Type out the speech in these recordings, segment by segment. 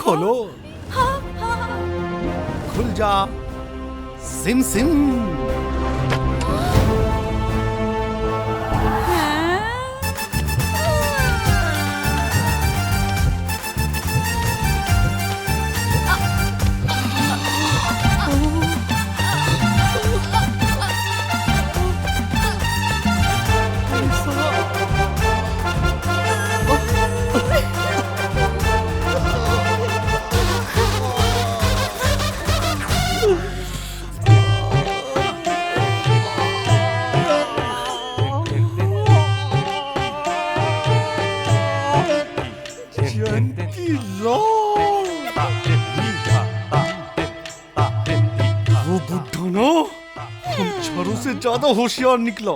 खोलो। खुल जा सिम सिम। वो बुढ़ा ना हम से ज्यादा होशियार निकला।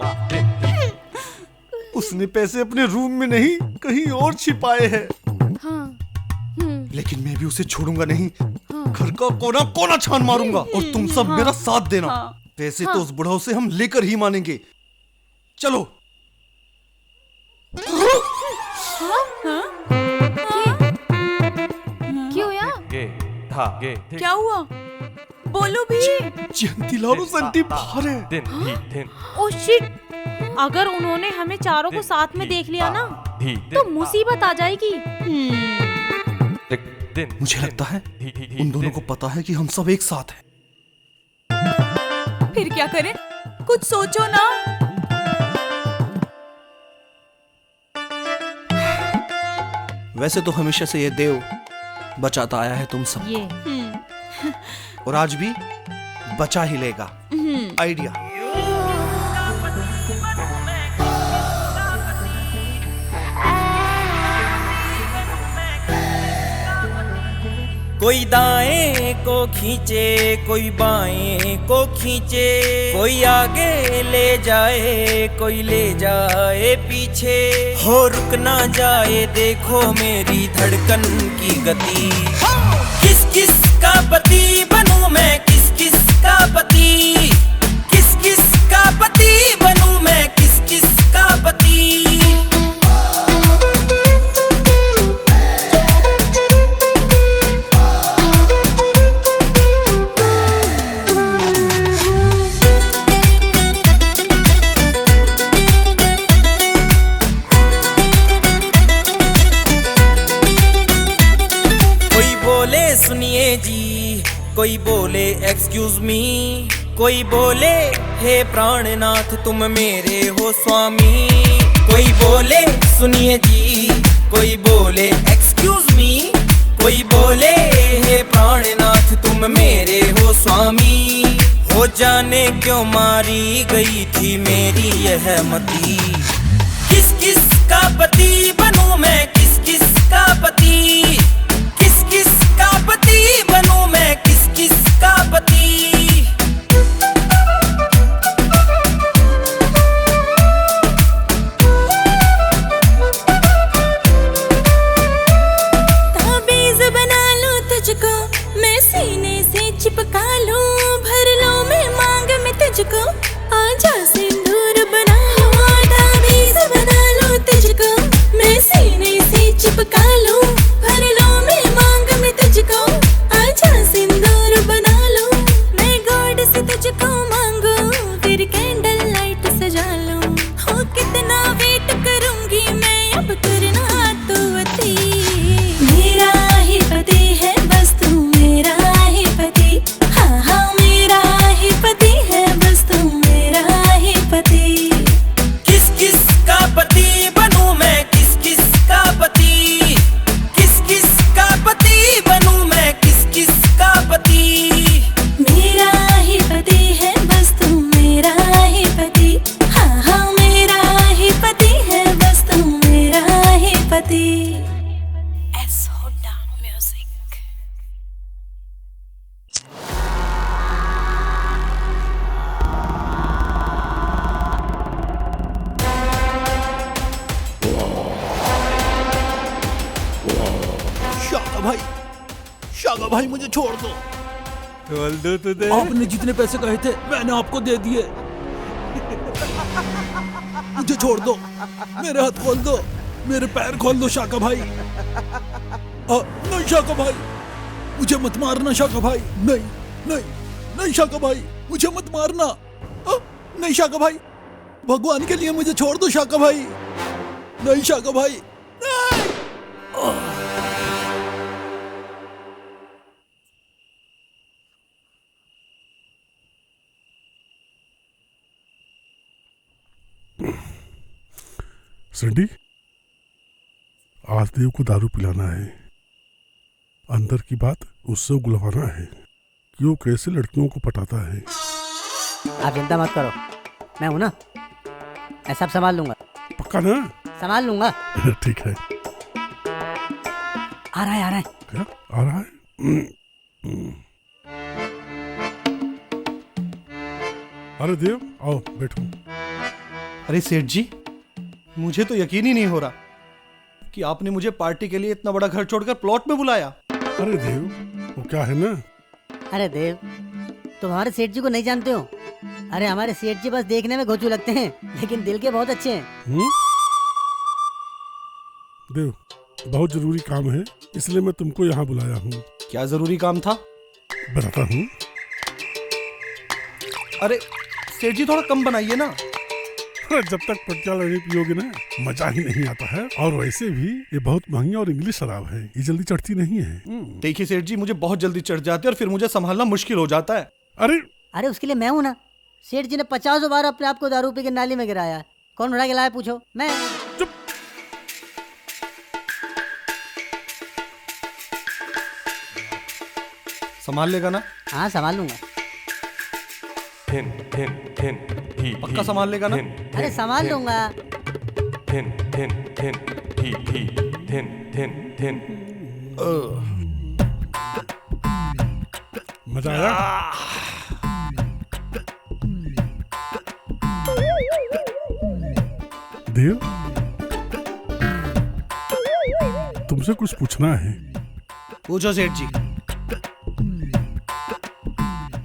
उसने पैसे अपने रूम में नहीं कहीं और छिपाए हैं। लेकिन मैं भी उसे छोड़ूंगा नहीं। घर का कोना कोना छान मारूंगा और तुम सब मेरा साथ देना। पैसे तो उस बुढ़ाओ से हम लेकर ही मानेंगे। चलो। क्या हुआ? बोलो भी। जयंतीलाल संटी बाहर है। Oh shit! अगर उन्होंने हमें चारों को साथ में देख लिया ना तो मुसीबत आ जाएगी। मुझे लगता है उन दोनों को पता है कि हम सब एक साथ हैं। फिर क्या करें? कुछ सोचो ना। वैसे तो हमेशा से ये देव बचाता आया है तुम सब। और आज भी बचा ही लेगा। आइडिया। कोई दाएं को खींचे, कोई बाएं को खींचे, कोई आगे ले जाए, कोई ले जाए पीछे। हो रुक ना जाए, देखो मेरी धड़कन की गति। किस किस का पति बनूं मैं, किस किस का पति, किस किस का पति बनूं मैं, किस किस का पति। सुनिए जी, कोई बोले एक्सक्यूज मी, कोई बोले हे प्राणनाथ तुम मेरे हो स्वामी। कोई बोले सुनिए जी, कोई बोले एक्सक्यूज मी, कोई बोले हे प्राणनाथ तुम मेरे हो स्वामी। हो जाने क्यों मारी गई थी मेरी यह मति। किस किस का पति बनूं मैं, किस किस का पति, किस किस का पति बनूं मैं, किस किस का पति। ताबीज बना लूं तुझको मैं सीने से चिपका लूं, भर लो मैं मांग में तुझको आजा सिंदूर बना लूं। ताबीज बना लूं तुझको मैं सीने से चिपका लूं, भर लो मैं मांग में तुझको आजा सिंदूर बना लूं। मैं गॉड से तुझको मांगू फिर कैंडल लाइट सजा लूं। हो कितना वेट करूंगी मैं अब करना तो अति। मेरा ही पति है बस तू मेरा ही पति। हाँ हाँ मेरा ही पति है बस तू मेरा ही पति। किस किस का पति बनूं मैं, किस किस का पति, किस किस का पति बनूं मैं, किस किस का पति। मेरा ही पति है बस तू मेरा ही पति। हाँ हाँ मेरा ही पति है बस तू मेरा ही पति। एसोडा म्यूजिक। शागा भाई मुझे छोड़ दो। खोल दो तुझे। आपने जितने पैसे कहे थे मैंने आपको दे दिए। मुझे छोड़ दो, मेरे हाथ खोल दो, मेरे पैर खोल दो शाका भाई। नहीं शाका भाई, मुझे मत मारना शाका भाई, नहीं नहीं नहीं शाका भाई, मुझे मत मारना। नहीं शाका भाई, भगवान के लिए मुझे छोड़ दो शाका भाई, नहीं शाका भाई, नहीं। सैंडी, आज देव को दारू पिलाना है, अंदर की बात उससे उगलवाना है कि वो कैसे लड़कियों को पटाता है। आप चिंता मत करो, मैं हूं ना, मैं सब संभाल लूंगा। पक्का ना? संभाल लूंगा। ठीक है। आ रहा है, आ रहा है। क्या आ रहा है? अरे देव, आओ बैठो। अरे सेठ जी, मुझे तो यकीन ही नहीं हो रहा कि आपने मुझे पार्टी के लिए इतना बड़ा घर छोड़कर प्लॉट में बुलाया। अरे देव, वो क्या है ना। अरे देव, तुम हमारे सेठ जी को नहीं जानते हो। अरे हमारे सेठ जी बस देखने में घोचू लगते हैं, लेकिन दिल के बहुत अच्छे हैं। देव, बहुत जरूरी काम है, इसलिए मैं तुमको यहाँ बुलाया हूँ। क्या जरूरी काम था? बताता हूँ। अरे सेठ जी, थोड़ा कम बनाइए ना। जब तक पटियाला नहीं पियोगे ना, मजा ही नहीं आता है। और वैसे भी ये बहुत महंगी और इंग्लिश शराब है, ये जल्दी चढ़ती नहीं है। देखिए सेठ जी, मुझे बहुत जल्दी चढ़ जाती है और फिर मुझे संभालना मुश्किल हो जाता है। अरे उसके लिए मैं हूं ना। सेठ जी ने 50 बार अपने आप को दारू पी के नाली में गिराया है। कौन उड़ा के लाया पूछो? मैं। चुप। संभाल लेगा ना? हाँ संभाल लूंगा। पक्का संभाल लेगा ना? अरे संभाल लूंगा। मजा आया? देव, तुमसे कुछ पूछना है। पूछो सेठ जी।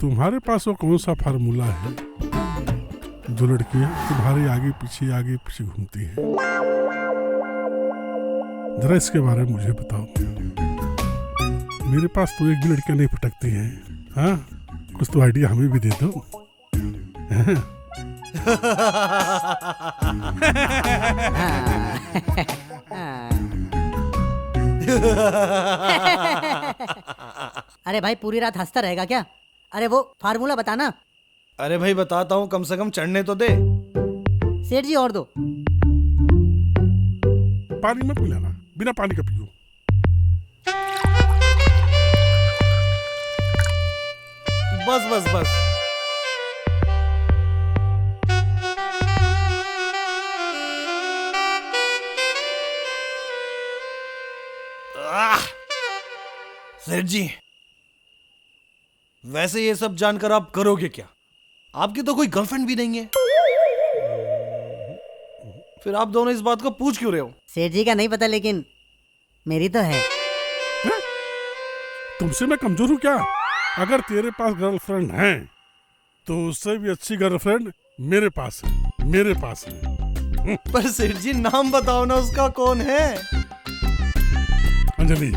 तुम्हारे पास वो कौन सा फार्मूला है जो लड़कियां तुम्हारे आगे पीछे घूमती हैं? जरा इसके बारे में मुझे बताओ। मेरे पास तो एक भी लड़कियां नहीं पटकती हैं। हाँ, कुछ तो आइडिया हमें भी दे दो। अरे भाई, पूरी रात हंसता रहेगा क्या? अरे वो फार्मूला बताना। अरे भाई बताता हूँ, कम से कम चढ़ने तो दे। सेठ जी और दो। पानी मत पिलाना, बिना पानी का पियो। बस बस बस। सेठ जी, वैसे ये सब जानकर आप करोगे क्या? आपकी तो कोई गर्लफ्रेंड भी नहीं है, फिर आप दोनों इस बात को पूछ क्यों रहे हो? सेठ जी का नहीं पता, लेकिन मेरी तो है। तुमसे मैं कमजोर हूँ क्या? अगर तेरे पास गर्लफ्रेंड है तो उससे भी अच्छी गर्लफ्रेंड मेरे पास है। पर सेठ जी, नाम बताओ ना उसका, कौन है? अंजलि।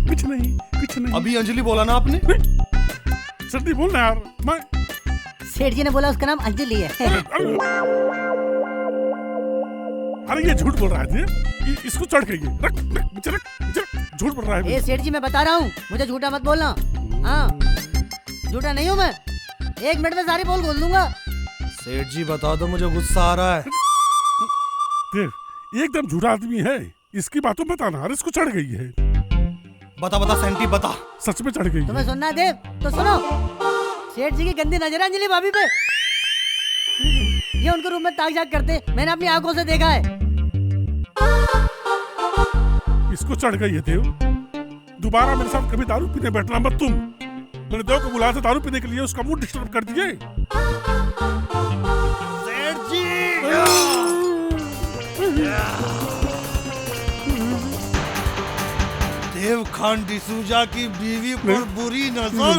कुछ नहीं। अभी अंजलि बोला ना आपने? सर बोलना यार। मैं सेठ जी ने बोला उसका नाम अंजलि है। अरे ये झूठ बोल रहा है। इसको चढ़ के रख, झूठ बोल रहा है। ए सेठ जी, मैं बता रहा हूँ, मुझे झूठा मत बोलना। हाँ, झूठा नहीं हूँ मैं। 1 मिनट में सारी बोल बोल दूंगा। सेठ जी बता दो, मुझे गुस्सा आ रहा है। देव एकदम झूठा आदमी है, इसकी बातों बताना। अरे इसको चढ़ गई है। बता सेंटी बता। सच में चढ़ गई। तुम्हें सुनना है देव तो सुनो। सेठ जी की गंदी नजर है अंजलि भाभी पे। ये उनके रूम में ताक झाक करते, मैंने अपनी आंखों से देखा है। इसको चढ़ गई है। देव, दोबारा मेरे साथ कभी दारू पीने बैठना मत तुम। मैंने देव को बुलाया था दारू पीने के लिए, उसका मूड डिस्टर्ब कर दिए। सेठ जी, देव खान डिसूजा की बीवी पर बुरी नजर,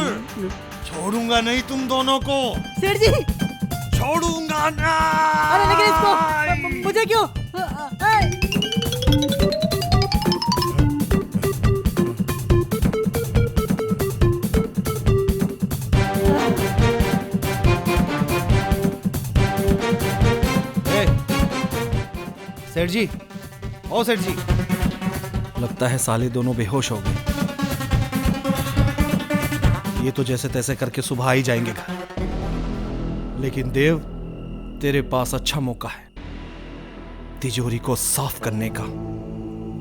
छोड़ूंगा नहीं तुम दोनों को। सेठ जी, छोड़ूंगा ना। अरे लेकिन इसको मुझे क्यों? सेठ जी, ओ सेठ जी, लगता है साले दोनों बेहोश हो गए। ये तो जैसे तैसे करके सुबह आ ही जाएंगे घर। लेकिन देव, तेरे पास अच्छा मौका है तिजोरी को साफ करने का,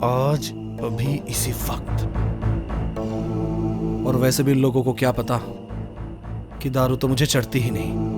आज अभी इसी वक्त। और वैसे भी लोगों को क्या पता कि दारू तो मुझे चढ़ती ही नहीं।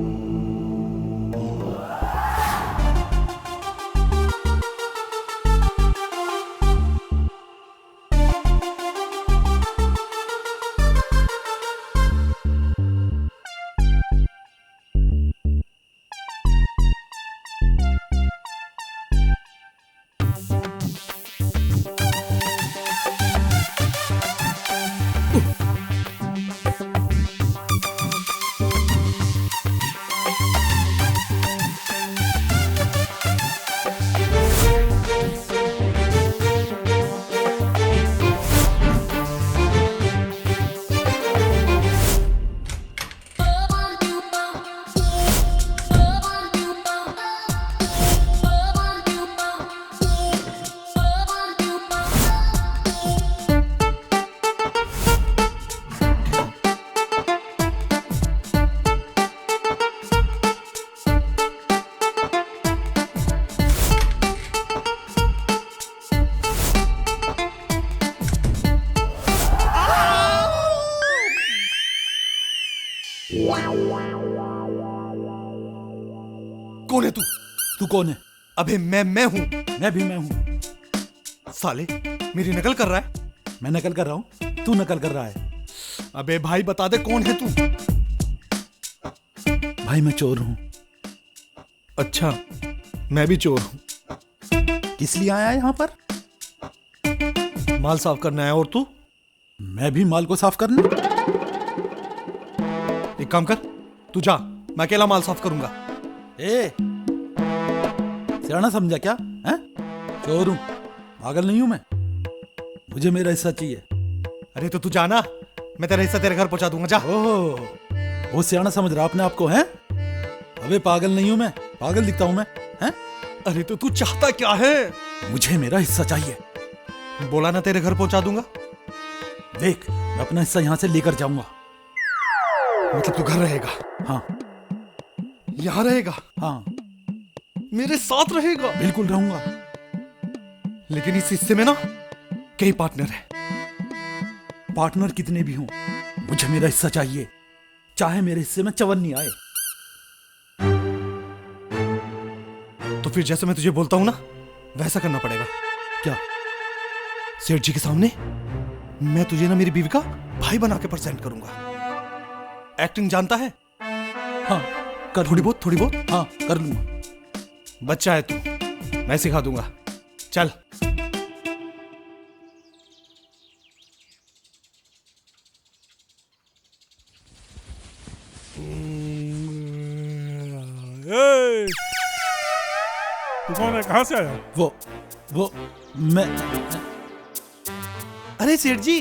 कौन है तू? तू कौन है? अबे मैं हूं। मैं भी मैं हूं। साले मेरी नकल कर रहा है। मैं नकल कर रहा हूं, तू नकल कर रहा है। अबे भाई बता दे कौन है तू? भाई मैं चोर हूं। अच्छा, मैं भी चोर हूं। किस लिए आया है यहाँ पर? माल साफ करना है। और तू? मैं भी माल को साफ करने। एक काम कर, तू जा, मैं अकेला माल साफ करूंगा। ए, सियाना समझा क्या? हैं? चोर हूं, पागल नहीं हूं मैं। मुझे मेरा हिस्सा चाहिए। अरे तो तू जाना, मैं तेरा हिस्सा तेरे घर पहुंचा दूंगा। जा। ओह, वो सियाना समझ रहा अपने आप को, हैं? अबे पागल नहीं हूं मैं, पागल दिखता हूं मैं, हैं? अरे तो तू चाहता क्या है? मुझे मेरा हिस्सा चाहिए। बोला ना तेरे घर पहुंचा दूंगा। देख, मैं अपना हिस्सा यहाँ से लेकर जाऊंगा। मतलब तू घर रहेगा? हाँ यहाँ रहेगा? हाँ, मेरे साथ रहेगा? बिल्कुल रहूंगा। लेकिन इस हिस्से में ना कई पार्टनर है। पार्टनर कितने भी हों, मुझे मेरा हिस्सा चाहिए, चाहे मेरे हिस्से में चवन्नी आए। तो फिर जैसे मैं तुझे बोलता हूं ना, वैसा करना पड़ेगा। क्या? सेठ जी के सामने मैं तुझे ना मेरी बीवी का भाई बना के प्रेजेंट करूंगा। एक्टिंग जानता है? हाँ कर, थोड़ी बहुत। हाँ कर लूंगा। बच्चा है तू, मैं सिखा दूंगा। चल। तू कौन है? कहाँ से आया? वो मैं। अरे सेठ जी,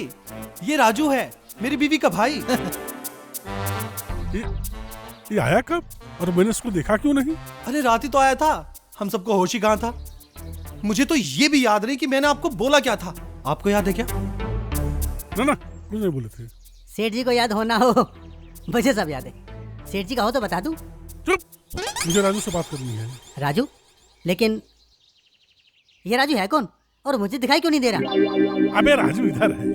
ये राजू है, मेरी बीवी का भाई। ये आया कब? और मैंने इसको देखा क्यों नहीं? अरे रात ही तो आया था, हम सबको होश ही कहाँ था। मुझे तो ये भी याद नहीं कि मैंने आपको बोला क्या था। आपको याद है क्या? ना कुछ नहीं बोले थे। सेठ जी को याद होना हो, मुझे सब याद है। सेठ जी का हो तो बता दूं। चुप, मुझे राजू से बात करनी है। राजू? लेकिन ये राजू है कौन और मुझे दिखाई क्यों नहीं दे रहा? अबे राजू इधर है।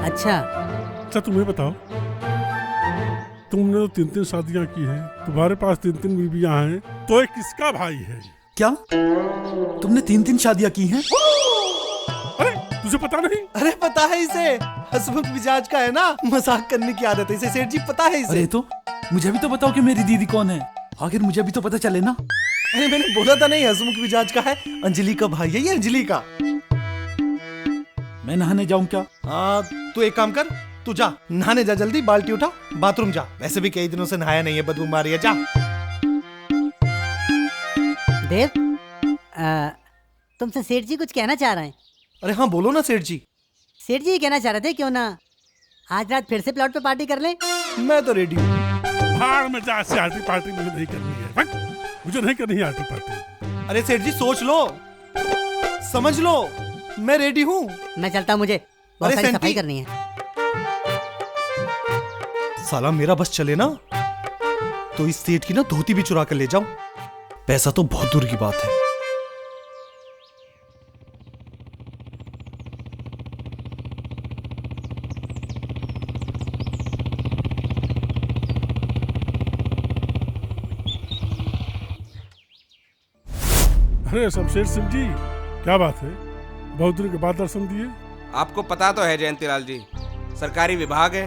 अच्छा तुम्हें बताओ, तुमने तो 3 शादियां की हैं, तुम्हारे पास 3 बीबियां हैं, तो एक किसका भाई है? क्या तुमने 3 शादियां की हैं? अरे तुझे पता नहीं? अरे पता है इसे, हंसमुख मिजाज का है ना, मजाक करने की आदत है इसे। सेठ जी पता है इसे। अरे तो मुझे भी तो बताओ कि मेरी दीदी कौन है, आखिर मुझे भी तो पता चले ना। अरे मैंने बोला था नहीं, हंसमुख मिजाज का है। अंजलि का भाई है ये, अंजलि का। मैं नहाने जाऊं क्या? हाँ, तू एक काम कर, तू जा नहाने जा, जल्दी बाल्टी उठा, बाथरूम जा। वैसे भी कई दिनों से नहाया नहीं है, बदबू मारी है। जा। देव, तुमसे सेठ जी कुछ कहना चाह रहे हैं। अरे हाँ बोलो ना सेठ जी। सेठ जी कहना चाह रहे थे क्यों ना आज रात फिर से प्लॉट पे पार्टी कर ले। मैं तो रेडी हूँ। भाड़ में जा, शादी पार्टी मुझे नहीं करनी है। मुझे नहीं करनी है आर्टी पार्टी। अरे सेठ जी सोच लो, समझ लो, मैं रेडी हूँ। मैं चलता हूँ, मुझे बहुत अरे सारी सेंटी। सफाई करनी है। साला मेरा बस चले ना तो इस सेठ की ना धोती भी चुरा कर ले जाऊं। पैसा तो बहुत दूर की बात है। अरे शमशेर सिंह जी, क्या बात है, बहुत दिन के बाद दर्शन दिए। आपको पता तो है जयंतीलाल जी, सरकारी विभाग है,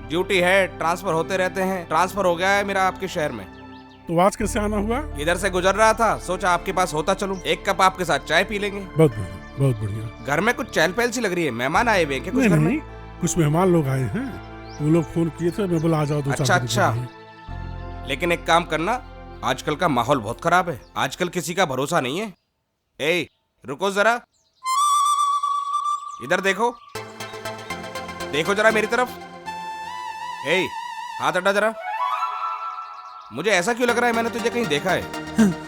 ड्यूटी है, ट्रांसफर होते रहते हैं। ट्रांसफर हो गया है मेरा आपके शहर में। तो आज कैसे आना हुआ? इधर से गुजर रहा था, सोचा आपके पास होता चलूं, एक कप आपके साथ चाय पी लेंगे। बहुत बढ़िया, बहुत बढ़िया। घर में कुछ चहल पहल सी लग रही है, मेहमान आए हुए हैं क्या कुछ नहीं घर में? नहीं, कुछ मेहमान लोग आए हैं, वो लोग फोन किए थे, मैं बोला आ जाओ 2-4 अच्छा दिन अच्छा, के लिए। लेकिन एक काम करना, आजकल का माहौल बहुत खराब है, आजकल किसी का भरोसा नहीं है। ए रुको जरा, इधर देखो, देखो जरा मेरी तरफ। ए हाथ हटा जरा। मुझे ऐसा क्यों लग रहा है मैंने तुझे कहीं देखा है?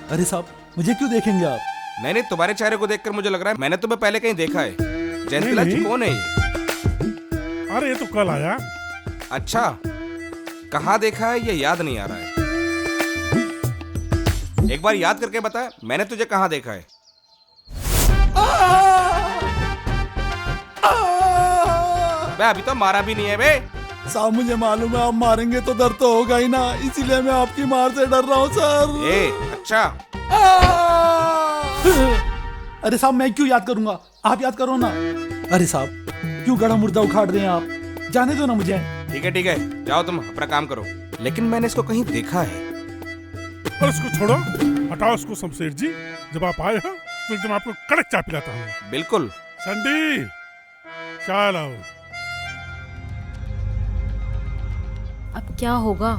अरे साहब, मुझे क्यों देखेंगे आप? नहीं नहीं, तुम्हारे चेहरे को देखकर मुझे लग रहा है मैंने तुम्हें पहले कहीं देखा है। जयंतीलाल जी नहीं। कौन है ये? अरे ये तो कल आया। अच्छा, कहाँ देखा है ये याद नहीं आ रहा है। एक बार याद करके बता, मैंने तुझे कहाँ देखा है? बे अभी तो मारा भी नहीं है बे। साहब मुझे मालूम है आप मारेंगे तो दर्द तो होगा ही ना, इसीलिए मैं आपकी मार से डर रहा हूँ सर। ए अच्छा, अरे साहब मैं क्यों याद करूंगा, आप याद करो ना। अरे साहब क्यों गड़ा मुर्दा उखाड़ रहे हैं आप, जाने दो ना मुझे। ठीक है, जाओ तुम अपना काम करो। लेकिन मैंने इसको कहीं देखा है। और उसको छोड़ो, हटाओ उसको शमशेर जी। जब आप आए हो तो एकदम आपको कड़क चाय पिलाता हूँ। बिल्कुल। संडी, चाय लाओ। अब क्या होगा?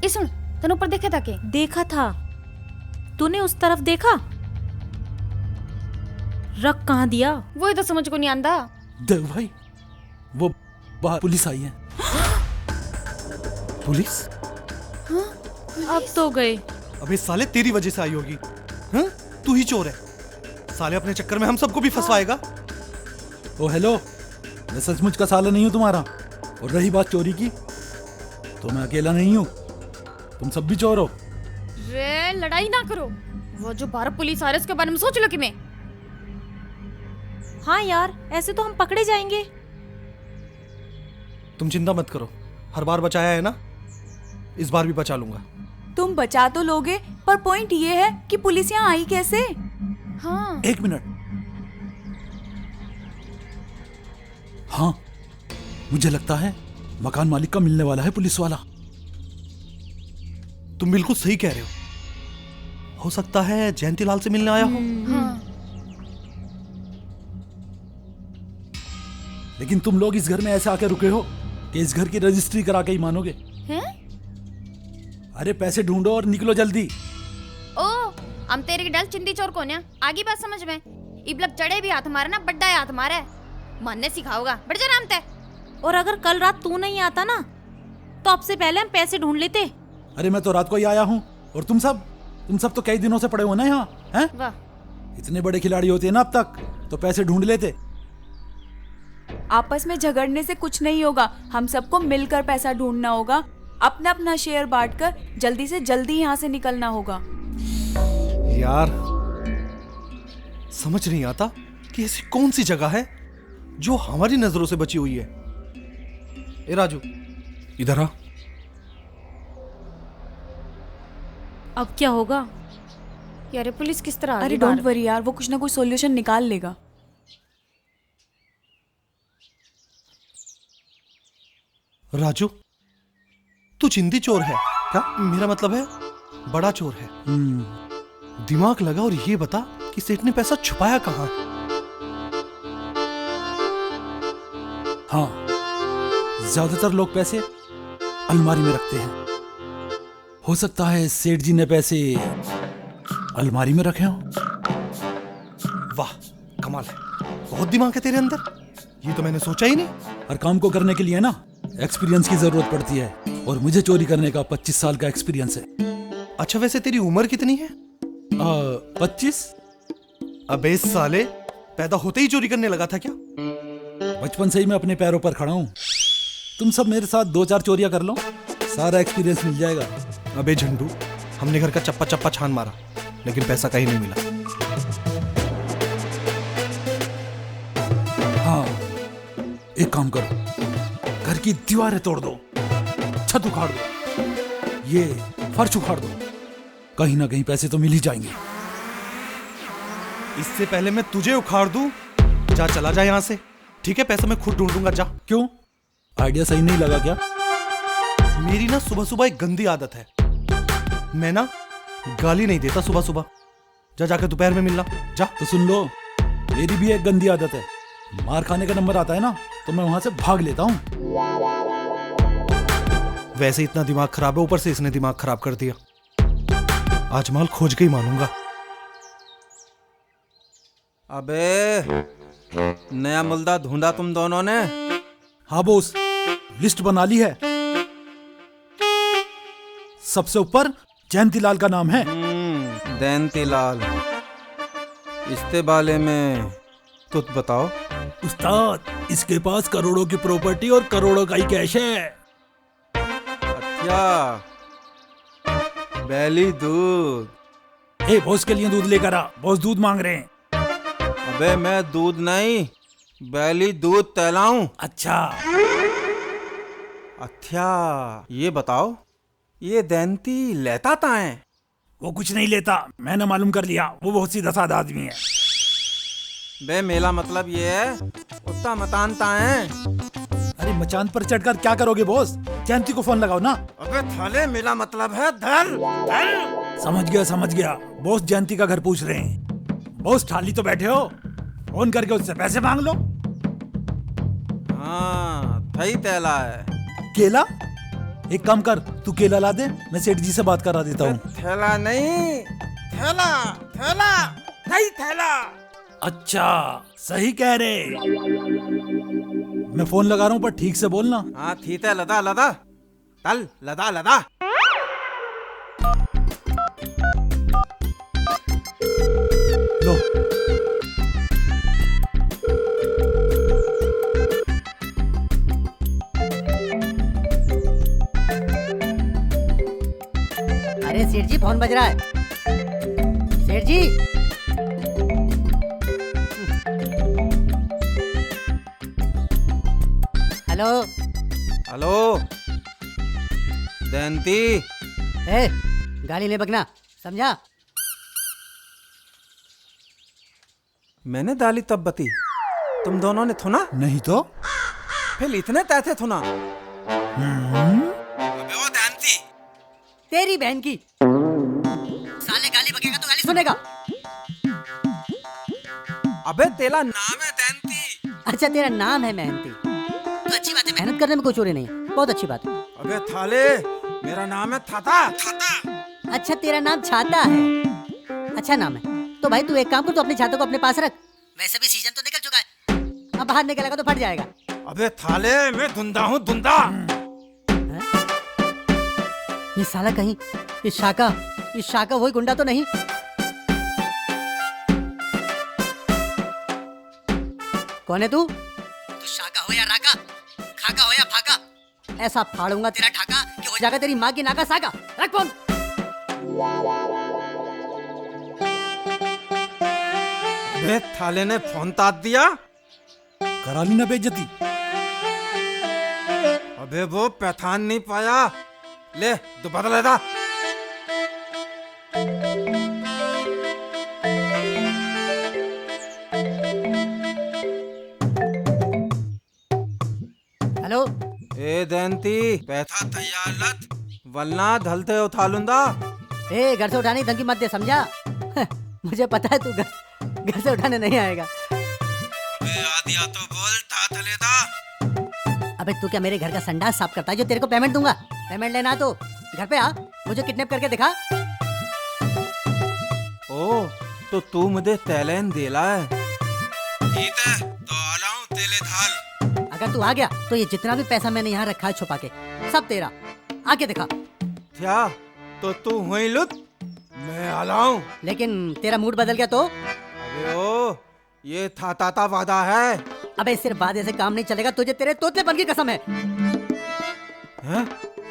सुन, तने ऊपर देखा था के? देखा था। तूने उस तरफ देखा? रख कहाँ दिया? वो तो समझ को नहीं आंदा। देव भाई, वो बाहर पुलिस आई है। पुलिस? अब तो गए। अबे साले तेरी वजह से आई होगी। हाँ? तू ही चोर है। साले अपने चक्कर में हम सबको भी फंसवाएगा। ओ हेलो, मैं सचमुच का साला नहीं हूँ तुम्हारा। और रही बात चोरी की, तो मैं अकेला नहीं हूँ, तुम सब भी चोर हो। रे लड़ाई ना करो। वो जो 12 पुलिस आ रहे उसके बारे में सोच लो कि मैं। हाँ यार, ऐसे तो हम पकड़े जाएंगे। तुम चिंता मत करो, हर बार बचाया है ना, इस बार भी बचा लूंगा। तुम बचा तो लोगे, पर पॉइंट ये है कि पुलिस यहाँ आई कैसे? हाँ। एक मिनट। हाँ, मुझे लगता है मकान मालिक का मिलने वाला है पुलिस वाला। तुम बिल्कुल सही कह रहे हो सकता है जयंतीलाल से मिलने आया हो। हाँ। लेकिन तुम लोग इस घर में ऐसे आके रुके हो कि इस घर की रजिस्ट्री करा के ही मानोगे। हैं? अरे पैसे ढूंढो और निकलो जल्दी। ओ, हम तेरे की डल चिंदी चोर कौन है? आगे बात समझ में। इबलक चढ़े भी हाथ मारे ना, बड्डा हाथ मारे। मानने सिखाओगा, बढ़ जा राम ते। और अगर कल रात तू नहीं आता ना, तो अब से पहले हम पैसे ढूंढ लेते। अरे मैं तो रात को ही आया हूँ, और तुम सब तो कई दिनों से पड़े हो ना यहाँ, हैं? वाह। इतने बड़े खिलाड़ी होते हैं ना अब तक, तो पैसे ढूंढ लेते। आपस में झगड़ने से कुछ नहीं होगा, हम सबको मिलकर पैसा ढूंढना होगा, अपना अपना शेयर बांटकर जल्दी से जल्दी यहाँ से निकलना होगा। यार समझ नहीं आता कि ऐसी कौन सी जगह है जो हमारी नजरों से बची हुई है। ए राजू, इधर आ। अब क्या होगा? यार पुलिस किस तरह? अरे डोंट वरी यार, वो कुछ ना कुछ सॉल्यूशन निकाल लेगा। राजू, तू चिंदी चोर है क्या? मेरा मतलब है बड़ा चोर है। दिमाग लगा और ये बता कि सेठ ने पैसा छुपाया कहाँ है? हाँ, ज्यादातर लोग पैसे अलमारी में रखते हैं। हो सकता है सेठ जी ने पैसे अलमारी में रखे हों। वाह, कमाल है, बहुत दिमाग है तेरे अंदर। ये तो मैंने सोचा ही नहीं। हर काम को करने के लिए ना एक्सपीरियंस की जरूरत पड़ती है, और मुझे चोरी करने का 25 साल का एक्सपीरियंस है। अच्छा वैसे तेरी उम्र कितनी है? 25। अबे साले, पैदा होते ही चोरी करने लगा था क्या? बचपन से ही मैं अपने पैरों पर खड़ा हूँ। तुम सब मेरे साथ 2-4 चोरियां कर लो, सारा एक्सपीरियंस मिल जाएगा। अबे झंडू, हमने घर का चप्पा चप्पा छान मारा, लेकिन पैसा कहीं नहीं मिला। हाँ, एक काम करो, घर की दीवारें तोड़ दो, छत उखाड़ दो, ये फर्श उखाड़ दो, कहीं ना कहीं पैसे तो मिल ही जाएंगे। इससे पहले मैं तुझे उखाड़ दूं, जा चला जा यहाँ से। ठीक है, पैसा मैं खुद ढूंढूंगा, जा। क्यों, आइडिया सही नहीं लगा क्या? मेरी ना सुबह सुबह एक गंदी आदत है, मैं ना गाली नहीं देता सुबह सुबह। जा जाके दोपहर में मिलना, जा। तो सुन लो, मेरी भी एक गंदी आदत है, मार खाने का नंबर आता है ना तो मैं वहां से भाग लेता हूँ। वैसे इतना दिमाग खराब है, ऊपर से इसने दिमाग खराब कर दिया। आज माल खोज के ही मानूंगा। अबे नया मुल्दा ढूंढा तुम दोनों ने? हाँ बॉस, लिस्ट बना ली है। सबसे ऊपर जयंतीलाल का नाम है। जयंतीलाल, इसके बारे में तुम बताओ। उस्ताद, इसके पास करोड़ों की प्रॉपर्टी और करोड़ों का ही कैश है। अच्छा, बैली दूध। ए, बॉस के लिए दूध लेकर आ, बॉस दूध मांग रहे हैं। अबे मैं दूध नहीं, बैली दूध तैलाऊं। अच्छा अच्छा, ये बताओ, ये दैंती लेता ता है? वो कुछ नहीं लेता, मैंने मालूम कर लिया, वो बहुत सीधा साधा आदमी है। बे मेरा मतलब ये है, उतना मतानता है। अरे मचान पर चढ़कर क्या करोगे बॉस? जयंती को फोन लगाओ ना। अबे थाले, मेरा मतलब है धर धर। समझ गया, बॉस जयंती का घर पूछ रहे हैं। बॉस ठाली तो बैठे हो, फोन करके उससे पैसे मांग लो। हाँ, थई तैला है। केला? एक काम कर, तू केला ला दे, मैं सेठ जी से बात करा देता हूँ। थैला नहीं, थैला थैला नहीं, थैला। अच्छा, सही कह रहे। मैं फोन लगा रहा हूँ, पर ठीक से बोलना। हाँ ठीक है, लदा लदा तल लदा लदा। लो, अरे सेठ जी, फोन बज रहा है। सेठ जी, हेलो हेलो जयंती। ए, गाली ले बकना, समझा? मैंने डाली तब बती, तुम दोनों ने थुना? नहीं तो फिर इतने तैथे थुना? अबे ओ जयंती, तेरी बहन की। साले गाली बकेगा तो गाली सुनेगा। अबे तेरा नाम है जयंती। अच्छा, तेरा नाम है मेहनती, तो अच्छी बात है, मेहनत करने में कोई चोरी नहीं है, बहुत अच्छी बात है। अबे थाले, मेरा नाम है थाता थाता। अच्छा, तेरा नाम छाता है, अच्छा नाम है। तो भाई तू एक काम कर, तू अपने छाते को अपने पास रख, वैसे भी सीजन तो निकल चुका है, अब बाहर निकलेगा तो फट जाएगा। अबे थाले, मैं धुंधा हूँ धुंधा। ये साला कहीं इस शाका वही गुंडा तो नहीं? कौन है तू? तू शाका हो या राका, खाका हो या फाका, ऐसा फाड़ूंगा तेरा ठाका कि हो जाएगा तेरी माँ की नाका साका। रख फोन। बे थाले ने फोन ताप दिया। करा ली ना बेइज्जती। अबे वो पहचान नहीं पाया, ले दोबारा लेता। हेलो, ए जयंती, पैसा तैयार लत, वरना धलते उठा लूंगा। ए, घर से उठाने की धमकी मत दे, समझा? मुझे पता है तू घर से उठाने नहीं आएगा। अबे आदिया तो बोल था दा। अबे तू क्या मेरे घर का संडास साफ करता है जो तेरे को पेमेंट दूंगा? पेमेंट लेना तो घर पे आ, मुझे किडनैप करके दिखा। ओ, तो तू मुझे टैलेंट देला है। ठीक है, तो आ रहा हूँ तेले थाल। अगर तू आ गया तो ये जितना भी पैसा मैंने यहाँ रखा है छुपा के, सब तेरा। आके दिखा। क्या तो तू हुई लुत, मैं आलाऊं। लेकिन तेरा मूड बदल गया तो? अबे ओ, ये था ताता वादा है। अबे सिर्फ वादे से काम नहीं चलेगा, तुझे तेरे तोतलेपन की कसम है। हैं?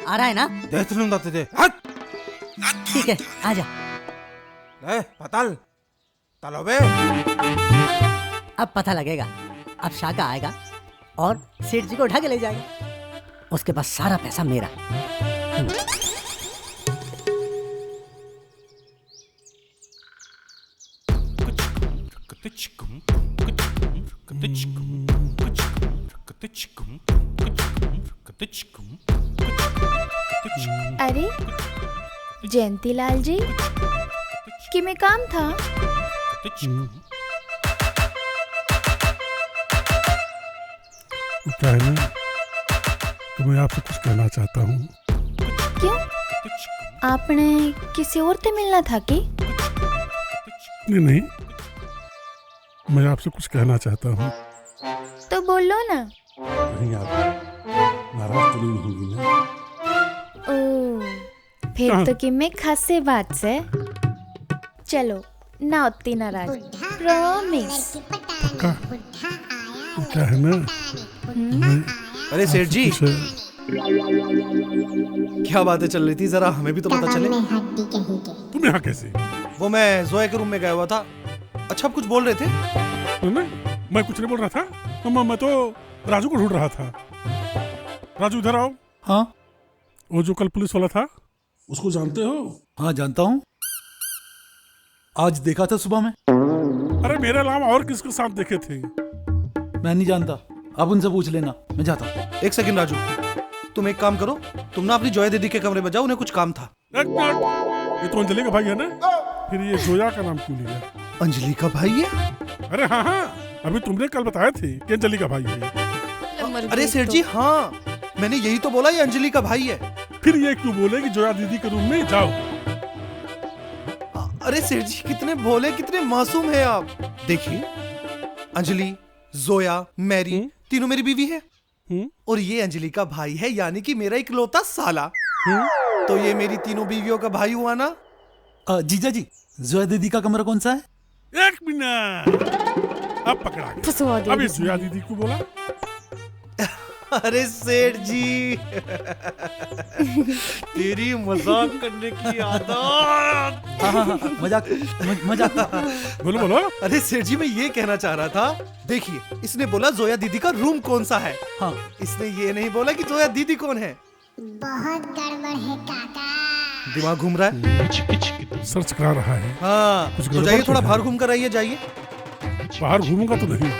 आ रहा है ना? देख लूंगा तुझे। हट। ठीक है, आजा। ले पतल, तलो बे। अब पता लगेगा। अब शाका आएगा और सेठ जी को उठा के ले जाएगा। उसके बाद सारा पैसा मेरा। अरे जयंती लाल जी कि में काम था? क्या है ना, तो मैं आपसे कुछ कहना चाहता हूँ। क्यों? आपने किसी और से मिलना था कि? नहीं, मैं आपसे कुछ कहना चाहता हूँ। तो बोलो ना। नहीं, आप नाराज तो नहीं होगी ना? ओ, फिर तो कि मैं खासे बात से चलो ना उतनी नाराज, प्रॉमिस। पक्का? तो क्या है ना, अरे सेठ जी, कुछ क्या बातें चल रही थी, जरा हमें भी तो पता चले। तुम यहाँ कैसे? वो मैं जोया के रूम में गया हुआ था। अच्छा, आप कुछ बोल रहे थे? मैं कुछ नहीं बोल रहा था। मैं तो राजू को ढूंढ रहा था। राजू इधर आओ। हाँ वो जो कल पुलिस वाला था, उसको जानते हो? हाँ जानता हूँ, आज देखा था सुबह में। अरे मेरे अलावा और किसके साथ देखे थे? मैं नहीं जानता, आप उनसे पूछ लेना, मैं जाता हूँ। एक सेकंड राजू, तुम एक काम करो, तुम ना अपनी जोया दीदी के कमरे में जाओ, उन्हें कुछ काम था। एक मिनट, ये तो अंजलि का भाई है ना? फिर ये जोया का नाम क्यों लिया? अंजलि का भाई है? अरे हाँ, अभी तुमने कल बताया थे कि अंजलि का भाई है। अरे सेठ जी, हाँ मैंने यही तो बोला, ये अंजलि का भाई है। फिर ये क्यों बोले कि जोया दीदी के रूम में जाओ? अरे सेठ जी, कितने भोले, कितने मासूम हैं आप। देखिए, अंजलि, जोया, मैरी तीनों मेरी बीवी है, और ये अंजलि का भाई है, यानी कि मेरा इकलौता साला। तो ये मेरी तीनों बीवियों का भाई हुआ ना। जीजा जी, जोया दीदी का कमरा कौन सा है? एक मिनट, अब पकड़ा गया। अब ये जोया दीदी को बोला। अरे सेठ जी, तेरी मजाक करने की आदत। हाँ, मजाक। बोलो। अरे सेठ जी, मैं ये कहना चाह रहा था, देखिए इसने बोला जोया दीदी का रूम कौन सा है। हाँ, इसने ये नहीं बोला कि जोया दीदी कौन है। बहुत गड़बड़ है काका। दिमाग घूम रहा है। सर्च करा रहा है। हाँ, कुछ तो गड़बड़ जाइए, तो थोड़ा है। बाहर घूम कर आइए, जाइए। बाहर घूमूंगा तो नहीं,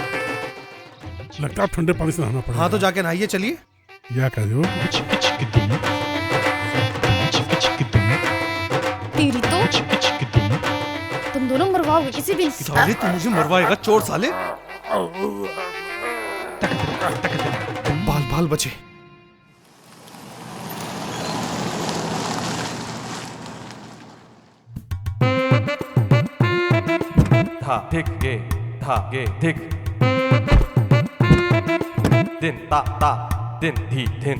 लगता है ठंडे पानी से नहाना पड़ेगा। हाँ तो जाके नहाइए, चलिए। क्या कह रहे हो? तेरी तो तुम दोनों मरवाओगे किसी भी। साले, तू मुझे मरवाएगा, चोर साले। बाल बचे। धा धिक गे धा गे धिक दिन ता ता दिन धी धिन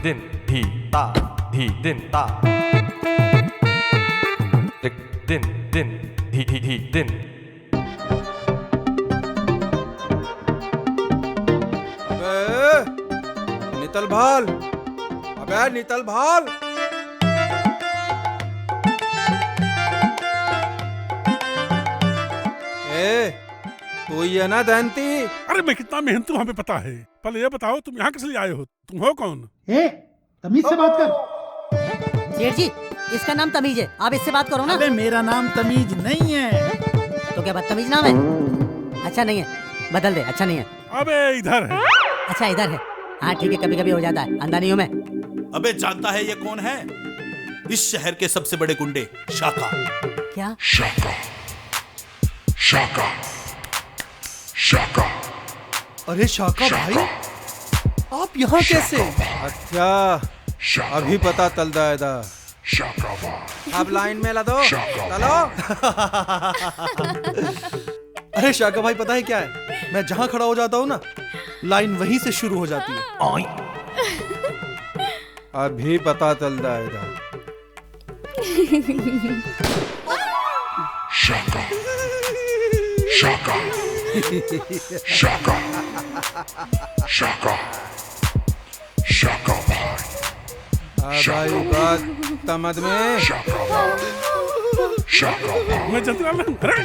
दिन धी ता धी दिन ता दिक दिन दिन धी धी धी दिन। अबे नितल भाल, अबे नितल भाल। तू ये ना दहनती। अरे मैं कितना मेहनती हूँ हमें पता है। पहले ये बताओ, तुम यहाँ किस लिए आए हो? तुम हो कौन? तमीज से बात कर। सेठ जी, इसका नाम तमीज है, आप इससे बात करो ना। अबे मेरा नाम तमीज नहीं है। तो क्या बदतमीज नाम है? अच्छा नहीं है, बदल दे। अच्छा नहीं है। अबे इधर है। अच्छा इधर है। हाँ ठीक है, कभी कभी हो जाता है, अंधा नहीं हूँ मैं। अबे जानता है ये कौन है? इस शहर के सबसे बड़े गुंडे, शाका। क्या? शाका। अरे शाका भाई, आप यहाँ कैसे? अच्छा, अभी पता चल जाएगा। अब लाइन में ला दो, चलो। अरे शाका भाई, पता है क्या है? मैं जहां खड़ा हो जाता हूं ना, लाइन वहीं से शुरू हो जाती है। अभी पता चल जाएगा। शाका शाका शाका शाका शाका भाई। भाई बात समझ में। शाका मैं जयंती लाल हूँ। अरे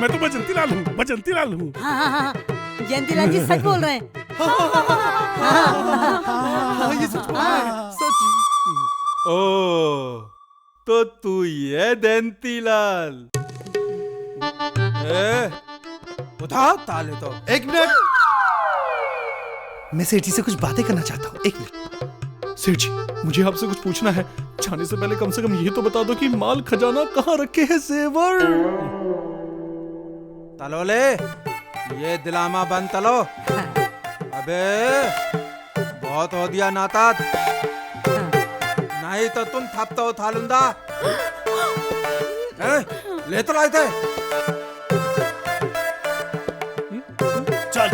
मैं तो बसंती लाल हूँ, बसंती लाल हूँ। हाँ, जयंती लाल जी सच बोल रहे हैं। ये सच बोल रहा है, सच। ओ तो तू ये जयंती लाल। उठा ताले तो। एक मिनट, मैं सेठ जी से कुछ बातें करना चाहता हूँ। एक मिनट सेठ जी, मुझे आपसे कुछ पूछना है। जाने से पहले कम से कम ये तो बता दो कि माल खजाना कहाँ रखे हैं जेवर। तलो ले, ये दिलामा बंद तलो। अबे बहुत हो दिया नाता, नहीं तो तुम थपता हो थालुंदा। ले तो लाए थे। चल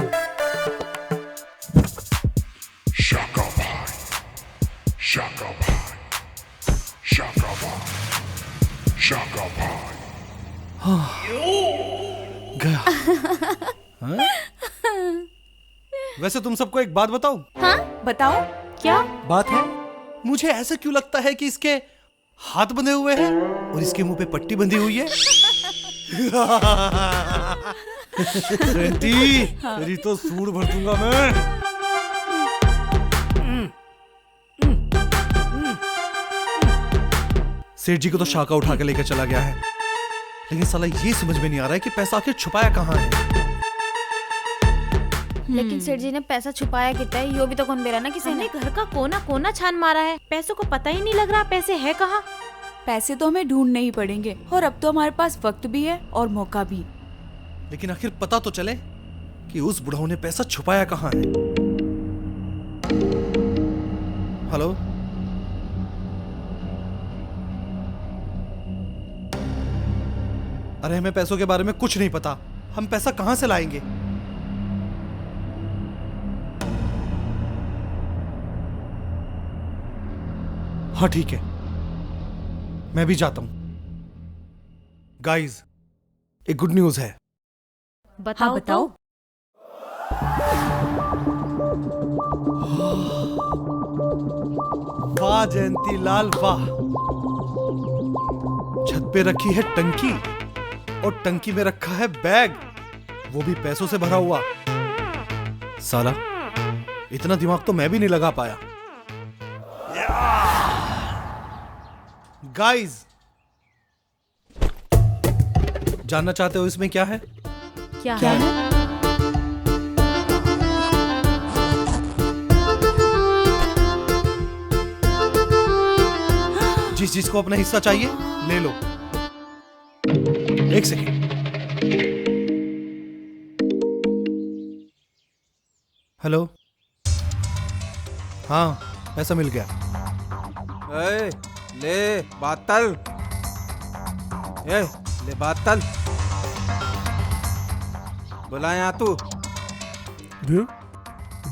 शाका भाई, शाका भाई, शाका भाई, शाका भाई। गया। हाँ? वैसे तुम सबको एक बात बताऊं? हाँ बताओ। क्या बात है? मुझे ऐसा क्यों लगता है कि इसके हाथ बंधे हुए हैं और इसके मुंह पे पट्टी बंधी हुई है। तेरी तो सूंड भर दूंगा मैं। सेठ जी को तो शाका उठा के लेकर चला गया है, लेकिन साला ये समझ में नहीं आ रहा है कि पैसा आखिर छुपाया कहाँ है। लेकिन सेठ जी ने पैसा छुपाया कितना है, यो भी तो कौन बेरा ना किसी ने। घर का कोना कोना छान मारा है, पैसों को पता ही नहीं लग रहा पैसे है कहाँ। पैसे तो हमें ढूंढने ही पड़ेंगे, और अब तो हमारे पास वक्त भी है और मौका भी। लेकिन आखिर पता तो चले कि उस बुढ़ाऊ ने पैसा छुपाया कहाँ है। हेलो, अरे हमें पैसों के बारे में कुछ नहीं पता, हम पैसा कहां से लाएंगे। हाँ ठीक है, मैं भी जाता हूं। गाइस, एक गुड न्यूज है। बताओ। हाँ, बताओ। वाह जयंती लाल वाह, छत पे रखी है टंकी और टंकी में रखा है बैग, वो भी पैसों से भरा हुआ। साला इतना दिमाग तो मैं भी नहीं लगा पाया। गाइस, जानना चाहते हो इसमें क्या है? क्या है? जिस जिसको अपना हिस्सा चाहिए ले लो। एक सेकेंड। हेलो, हाँ पैसा मिल गया। ले बातल, ले बातल, बुला यहाँ तू।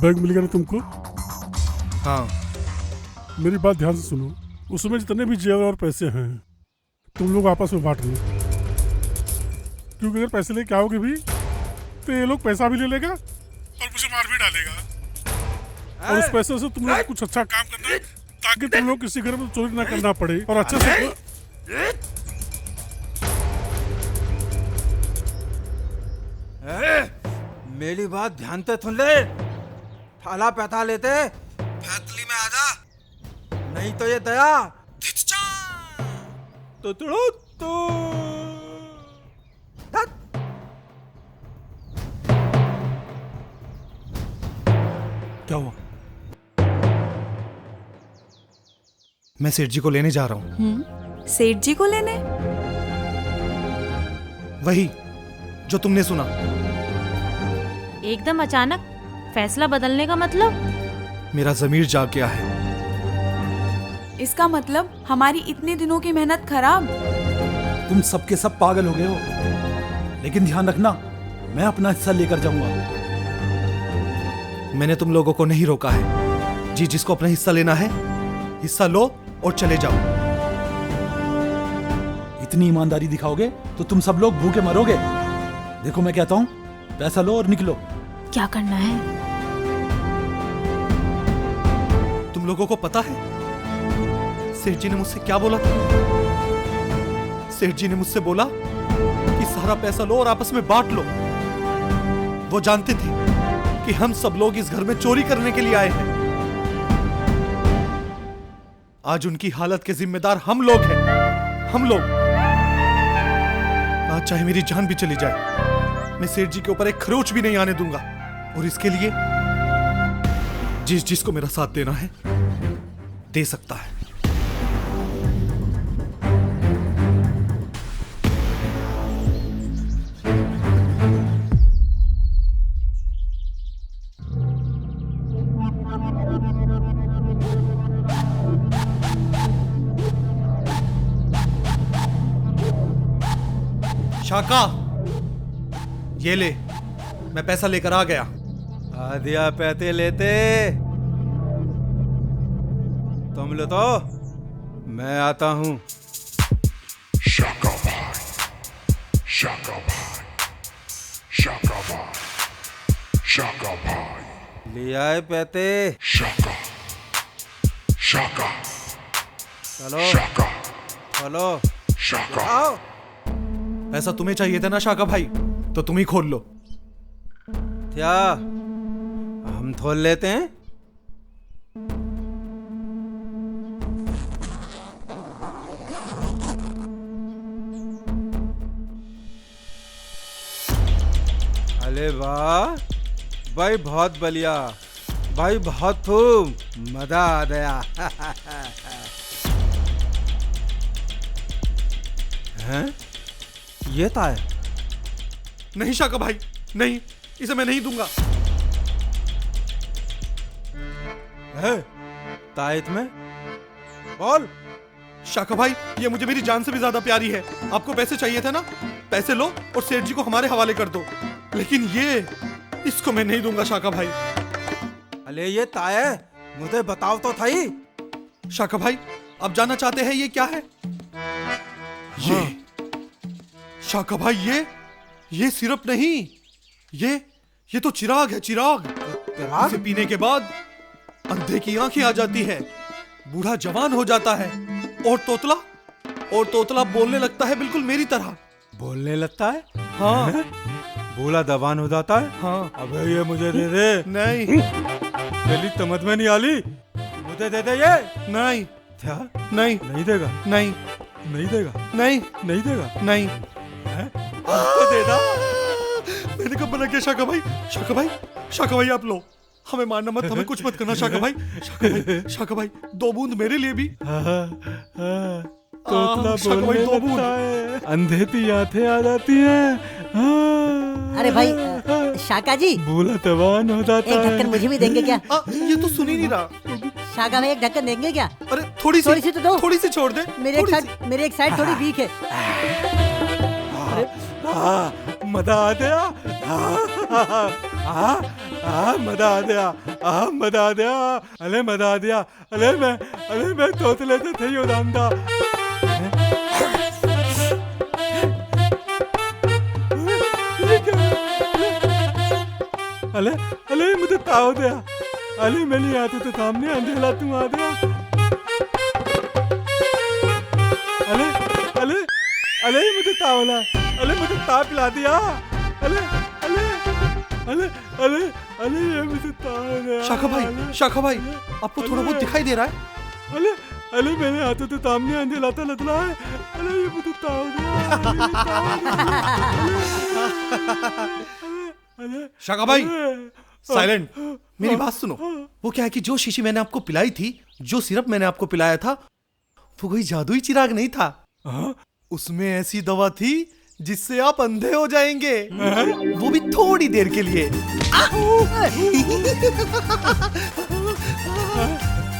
बैग मिल गया ना तुमको? हाँ। मेरी बात ध्यान से सुनो, उसमें जितने भी जेवर और पैसे हैं तुम लोग आपस में बांट लो, क्योंकि अगर पैसे लेके आओगे भी तो ये लोग पैसा भी ले लेगा और मुझे मार भी डालेगा। और उस पैसे से तुम लोग कुछ अच्छा काम करना है ताकि तुम लोग किसी घर में चोरी ना करना पड़े और अच्छे से। मेरी बात ध्यान से सुन ले, थाला पैथा लेते फैतली में आजा, नहीं तो ये दया तो क्या हुआ? मैं सेठ जी को लेने जा रहा हूँ। सेठ जी को लेने? वही जो तुमने सुना। एकदम अचानक फैसला बदलने का मतलब? मेरा जमीर जाग गया है। इसका मतलब हमारी इतने दिनों की मेहनत खराब? तुम सबके सब पागल हो गए हो, लेकिन ध्यान रखना मैं अपना हिस्सा लेकर जाऊंगा। मैंने तुम लोगों को नहीं रोका है। जी जिसको अपना हिस्सा लेना है हिस्सा लो और चले जाओ। इतनी ईमानदारी दिखाओगे तो तुम सब लोग भूखे मरोगे। देखो मैं कहता हूँ, पैसा लो और निकलो। क्या करना है? तुम लोगों को पता है सेठ जी ने मुझसे क्या बोला था? सेठ जी ने मुझसे बोला कि सारा पैसा लो और आपस में बांट लो। वो जानते थे कि हम सब लोग इस घर में चोरी करने के लिए आए हैं। आज उनकी हालत के जिम्मेदार हम लोग हैं, हम लोग। आज चाहे मेरी जान भी चली जाए, मैं सेठ जी के ऊपर एक खरोच भी नहीं आने दूंगा। और इसके लिए जिसको मेरा साथ देना है दे सकता है। शाका, ये ले, मैं पैसा लेकर आ गया। आधिया पैसे लेते तुम लो तो मैं आता हूं। शाका भाई, शाका भाई, शाका भाई, शाका भाई। ले आए पैसे। शाका, शाका, चलो शाका, चलो शाका। आओ। पैसा तुम्हें चाहिए था ना शाका भाई, तो तुम ही खोल लो। क्या हम खोल लेते हैं? अरे वाह भाई, बहुत बढ़िया भाई, बहुत खूब, मजा आ गया। हैं? ये था है? नहीं शाका भाई, नहीं, इसे मैं नहीं दूंगा। है तायत में बोल। शाका भाई, ये मुझे मेरी जान से भी ज्यादा प्यारी है। आपको पैसे चाहिए थे ना, पैसे लो और सेठ जी को हमारे हवाले कर दो। लेकिन ये, इसको मैं नहीं दूंगा शाका भाई। अरे ये ताय, मुझे बताओ तो थाई। शाका भाई, आप जानना चाहते हैं ये क्या है? ये शाका भाई, ये सिरप नहीं, ये तो चिराग है, चिराग। इसे पीने के बाद अंधे की आंखें आ जाती है, बूढ़ा जवान हो जाता है, और तोतला बोलने लगता है, बिल्कुल मेरी तरह। बोलने लगता है? हाँ। बूढ़ा जवान हो जाता है? हाँ। अबे ये मुझे दे दे। नहीं। पहली समझ में नहीं आली, मुझे दे दे ये। नहीं। क्या? नहीं। नहीं देगा? नहीं। नहीं देगा? नहीं। नहीं देगा? नहीं। तो दे दा। मैंने कब मना किया शाका भाई? शाका भाई, शाका भाई आप लो, हमें मारना मत, हमें कुछ मत करना शाका भाई। शाका भाई, 2 बूंद मेरे लिए भी। तोतला बोलने लगता है, अंधे की आंखें आ जाती हैं। अरे भाई शाका जी, बूढ़ा जवान हो जाता है। एक ढक्कन मुझे भी देंगे क्या? ये तो सुन ही नहीं रहा। शाका भाई, एक ढक्कन देंगे क्या? अरे थोड़ी सी तो दो। थोड़ी सी छोड़ दे। मेरी एक साइड थोड़ी वीक है। मजा आ गया। मजा आ गया, मजा आ गया। अरे मजा आ गया। अरे मैं तोतले से थे ही था। अले मुझे ताव दिया। अले मैं नहीं आती तो सामने अंधेला तू आ गया। अले मुझे तावला। अले मुझे ताप ला दिया। अले ये मुझे ताव दिया। शाका भाई, आपको थोड़ा बहुत दिखाई दे रहा है? अले मैंने आते तो सामने अंधेला तो लतला है। अले ये मुझे ताव दिया। शाका भाई, साइलेंट। मेरी बात सुनो। वो क्या है कि जो शीशी मैंने आपको पिलाई थी, जो सिरप मैंने आपको पिलाया था, वो कोई जादुई चिराग नहीं था। उसमें ऐसी दवा थी जिससे आप अंधे हो जाएंगे, वो भी थोड़ी देर के लिए।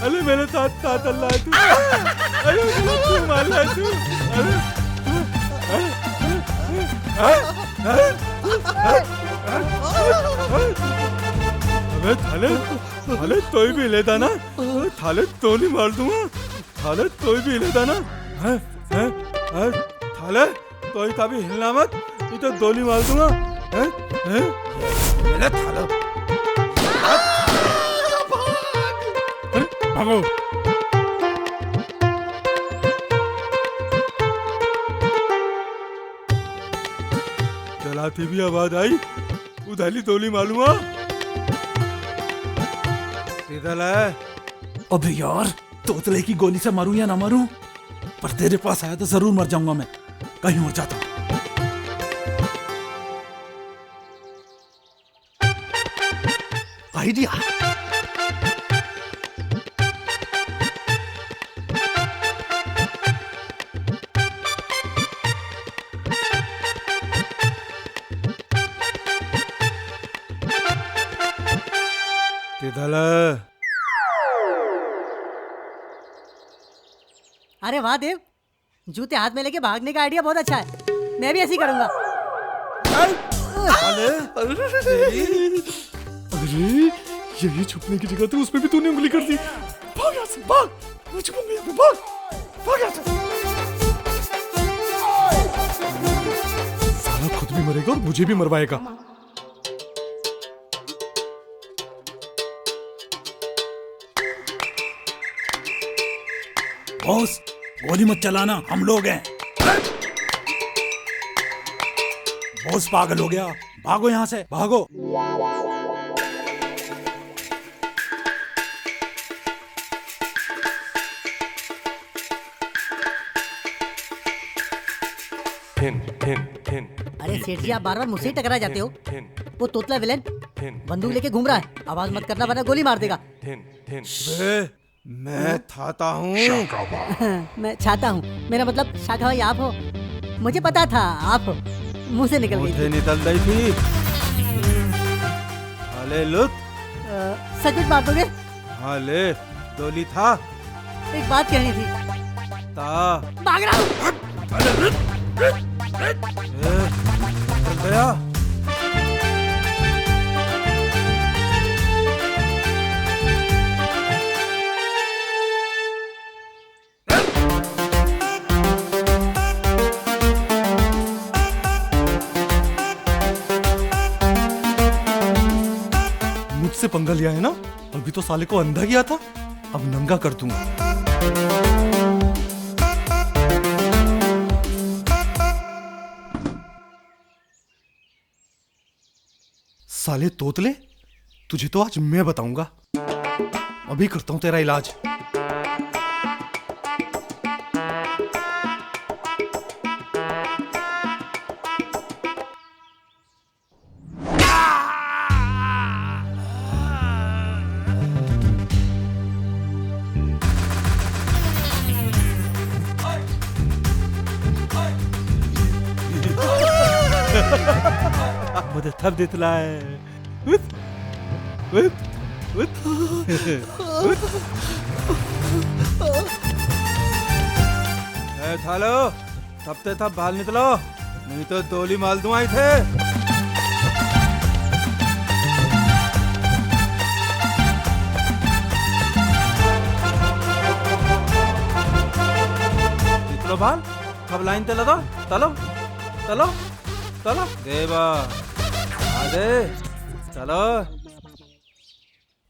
अरे मेरे साथ अल्लाह है तू। अरे तू मार रहा है तू। थाले थाले तोय भी लेता ना, थाले तोली मार दूंगा, थाले तोय भी लेता ना, हैं हैं थाले तोय का भी हिलना मत, ये तो दोली मार दूंगा, हैं हैं ले थाले, भागो। चलाती भी आवाज आई, उधाली दोली मालूमा। अबे यार, तोतले की गोली से मारूं या ना मारूं, पर तेरे पास आया तो जरूर मर जाऊंगा मैं, कहीं और जाता हूं। आइडिया। अरे वाह देव, जूते हाथ में लेके भागने का आइडिया बहुत अच्छा है, मैं भी ऐसे ही करूंगा। अरे यही छुपने की जगह थी, उसमें भी तूने उंगली कर दी। भाग यहाँ से, भाग, मैं छुपूंगा यहाँ पे, भाग यहाँ से। साला खुद भी मरेगा और मुझे भी मरवाएगा। बॉस, गोली मत चलाना, हम लोग हैं। बॉस पागल हो गया, भागो यहाँ से, भागो। अरे सेठ जी, आप बार बार मुझसे ही टकरा जाते हो। वो तोतला विलेन बंदूक लेके घूम रहा है, आवाज मत करना वरना गोली मार देगा। मैं थाता हूँ। मैं छाता हूँ, मेरा मतलब शाखा भाई आप हो। मुझे पता था आप हो, मुंह से निकल गई थी। निकल गई थी। हाले लुत, सच में मार दोगे? हाले दोली था। एक बात कहनी थी। भाग रहा हूँ। गया। मुझसे पंगा लिया है ना, अभी तो साले को अंधा किया था, अब नंगा कर दूंगा। साले तोतले, तुझे तो आज मैं बताऊंगा। अभी करता हूं तेरा इलाज। मुझे थब दितला है। थालो, थपते थप बाल निकलो, नहीं तो दोली माल दूं आई थे। निकलो बाल, थब लाइन ते लगा, चलो चलो चलो देवा आदे चलो।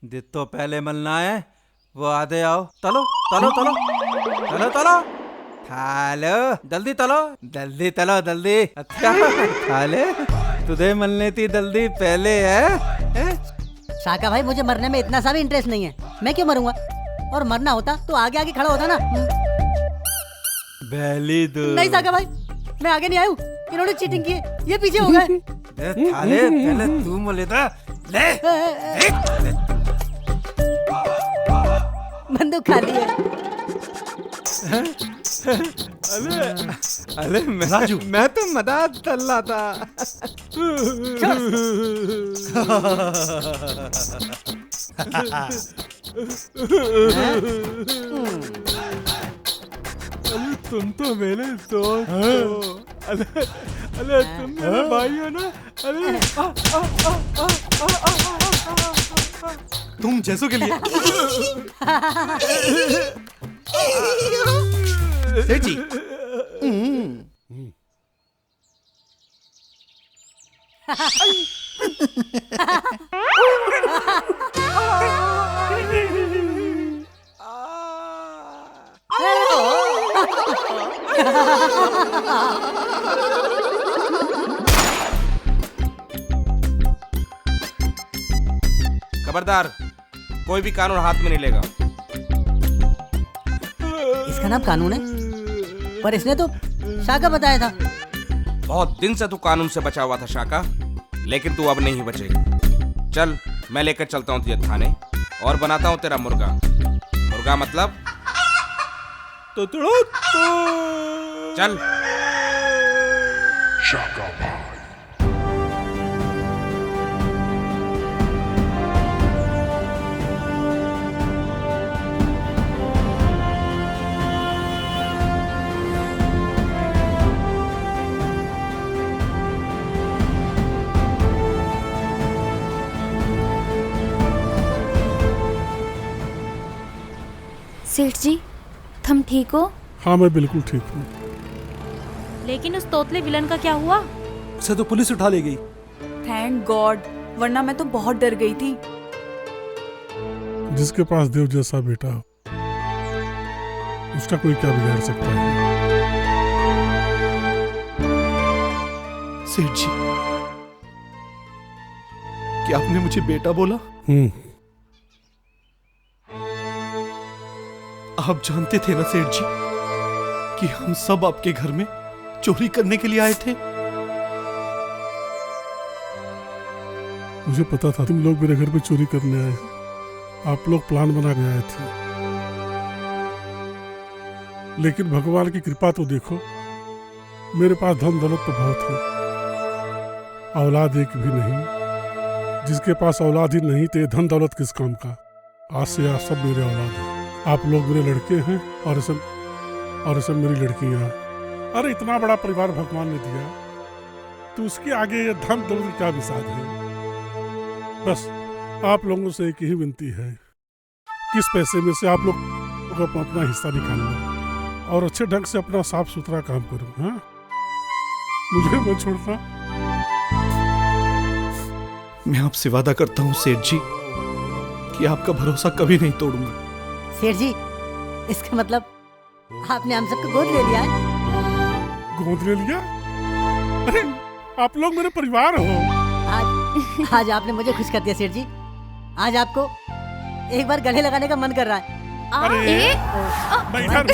जितो पहले मलना है वो आधे आओ। चलो चलो चलो चलो चलो थालो, जल्दी चलो, जल्दी चलो जल्दी। अच्छा थाले, तुझे मलने थी जल्दी पहले है? शाका भाई, मुझे मरने में इतना सा भी इंटरेस्ट नहीं है। मैं क्यों मरूंगा? और मरना होता तो आगे आगे खड़ा होता ना। पहली दो। नहीं शाका भाई, मैं आगे नहीं आयू, इन्होंने चीटिंग की है, ये पीछे हो गए। थाले पहले तू मले था, ले बंदूक खाली है। अरे अरे राजू, मैं तो मदद कर रहा था। अरे तुम तो मेरे दोस्त हो। अरे तुम मेरे भाई हो ना। अरे तुम जैसों के लिए। सेठ जी। खबरदार, कोई भी कानून हाथ में नहीं लेगा। इसका नाम कानून है, पर इसने तो शाका बताया था। बहुत दिन से तू कानून से बचा हुआ था शाका, लेकिन तू अब नहीं बचेगा। चल, मैं लेकर चलता हूँ तुझे थाने और बनाता हूँ तेरा मुर्गा। मुर्गा मतलब चल। शाका भाई। सेठ जी, तुम ठीक हो? हाँ, मैं बिल्कुल ठीक हूँ। लेकिन उस तोतले विलन का क्या हुआ? उसे तो पुलिस उठा ले गई। थैंक गॉड, वरना मैं तो बहुत डर गई थी। जिसके पास देव जैसा बेटा हो, उसका कोई क्या बिगाड़ सकता है। सेठ जी, क्या आपने मुझे बेटा बोला? आप जानते थे ना सेठ जी कि हम सब आपके घर में चोरी करने के लिए आए थे। मुझे पता था तुम लोग मेरे घर पे चोरी करने आए हो। आप लोग प्लान बना के आए थे, लेकिन भगवान की कृपा तो देखो, मेरे पास धन दौलत तो बहुत है, औलाद एक भी नहीं। जिसके पास औलाद ही नहीं तो ये धन दौलत किस काम का। आज से आज सब मेरे औलाद हैं। आप लोग मेरे लड़के हैं और सब मेरी लड़कियां। अरे इतना बड़ा परिवार भगवान ने दिया, तो उसके आगे ये धन दौलत क्या विसाद है। बस आप लोगों से एक ही विनती है, किस पैसे में से आप लोग अपना हिस्सा निकाल लो और अच्छे ढंग से अपना साफ सुथरा काम करो। हाँ, मुझे मत छोड़ना। मैं आपसे वादा करता हूँ सेठ जी कि आपका भरोसा कभी नहीं तोड़ूंगा। सेठ जी, इसका मतलब आपने हम सबको गोद ले लिया है? गोद ले लिया? अरे आप लोग मेरे परिवार हो। आज आपने मुझे खुश कर दिया सेठ जी। आज आपको एक बार गले लगाने का मन कर रहा है। अरे इधर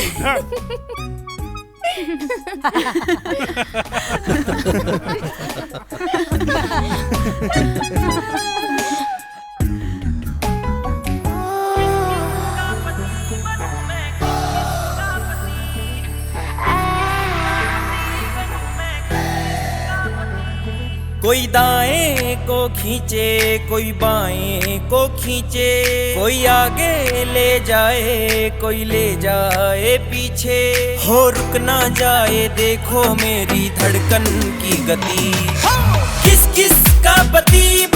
कोई दाएं को खींचे, कोई बाएं को खींचे, कोई आगे ले जाए, कोई ले जाए पीछे। हो रुक ना जाए, देखो मेरी धड़कन की गति। किस किस का पति